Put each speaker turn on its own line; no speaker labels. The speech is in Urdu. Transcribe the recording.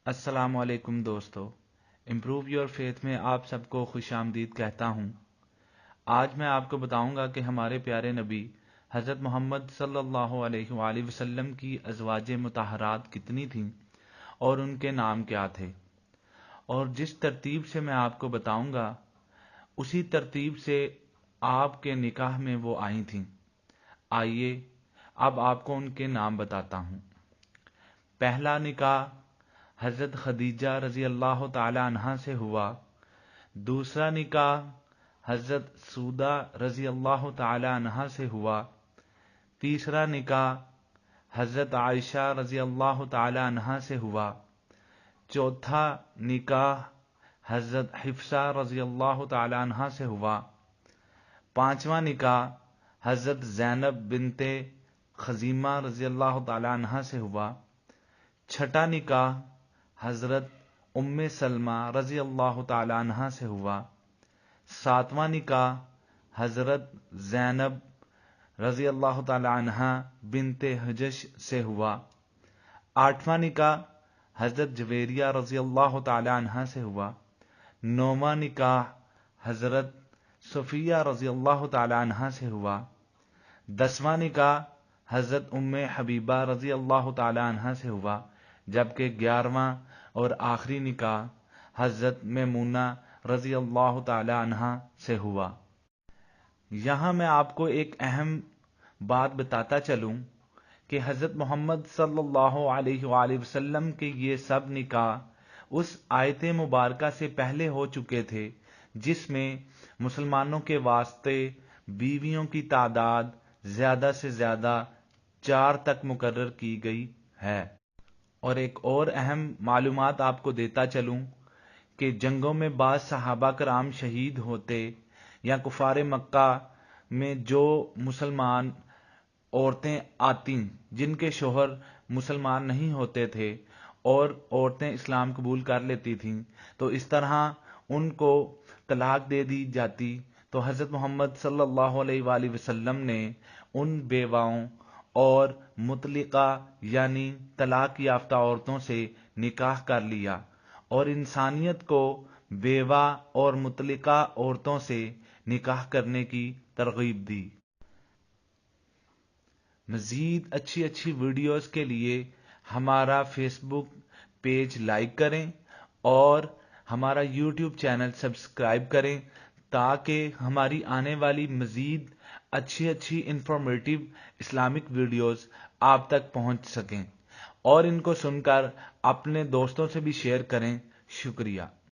السلام علیکم دوستو، امپروو یور فیتھ میں آپ سب کو خوش آمدید کہتا ہوں۔ آج میں آپ کو بتاؤں گا کہ ہمارے پیارے نبی حضرت محمد صلی اللہ علیہ وآلہ وسلم کی ازواج مطہرات کتنی تھیں اور ان کے نام کیا تھے، اور جس ترتیب سے میں آپ کو بتاؤں گا اسی ترتیب سے آپ کے نکاح میں وہ آئی تھیں۔ آئیے اب آپ کو ان کے نام بتاتا ہوں۔ پہلا نکاح حضرت خدیجہ رضی اللہ تعالی عنہا سے ہوا۔ دوسرا نکاح حضرت سودہ رضی اللہ تعالی عنہا سے ہوا۔ تیسرا نکاح حضرت عائشہ رضی اللہ تعالی عنہا سے ہوا۔ چوتھا نکاح حضرت حفصہ رضی اللہ تعالی عنہا سے ہوا۔ پانچواں نکاح حضرت زینب بنت خزیمہ رضی اللہ تعالی عنہا سے ہوا۔ چھٹا نکاح حضرت ام سلمہ رضی اللہ تعالی عنہا سے ہوا۔ ساتواں نکاح حضرت زینب رضی اللہ تعالی عنہا بنت حجش سے ہوا۔ آٹھواں نکاح حضرت جویریہ رضی اللہ تعالی عنہا سے ہوا۔ نوواں نکاح حضرت صفیہ رضی اللہ تعالی عنہا سے ہوا۔ دسواں نکاح حضرت ام حبیبہ رضی اللہ تعالی عنہا سے ہوا، جبکہ 11واں اور آخری نکاح حضرت میمونہ رضی اللہ تعالی عنہا سے ہوا۔ یہاں میں آپ کو ایک اہم بات بتاتا چلوں کہ حضرت محمد صلی اللہ علیہ وآلہ وسلم کے یہ سب نکاح اس آیت مبارکہ سے پہلے ہو چکے تھے جس میں مسلمانوں کے واسطے بیویوں کی تعداد زیادہ سے زیادہ 4 تک مقرر کی گئی ہے۔ اور ایک اور اہم معلومات آپ کو دیتا چلوں کہ جنگوں میں بعض صحابہ کرام شہید ہوتے یا کفار مکہ میں جو مسلمان عورتیں آتی جن کے شوہر مسلمان نہیں ہوتے تھے اور عورتیں اسلام قبول کر لیتی تھیں، تو اس طرح ان کو طلاق دے دی جاتی، تو حضرت محمد صلی اللہ علیہ وآلہ وسلم نے ان بیواؤں اور مطلقہ یعنی طلاق یافتہ عورتوں سے نکاح کر لیا اور انسانیت کو بیوہ اور مطلقہ عورتوں سے نکاح کرنے کی ترغیب دی۔ مزید اچھی ویڈیوز کے لیے ہمارا فیس بک پیج لائک کریں اور ہمارا یوٹیوب چینل سبسکرائب کریں تاکہ ہماری آنے والی مزید اچھی انفارمیٹیو اسلامک ویڈیوز آپ تک پہنچ سکیں، اور ان کو سن کر اپنے دوستوں سے بھی شیئر کریں۔ شکریہ۔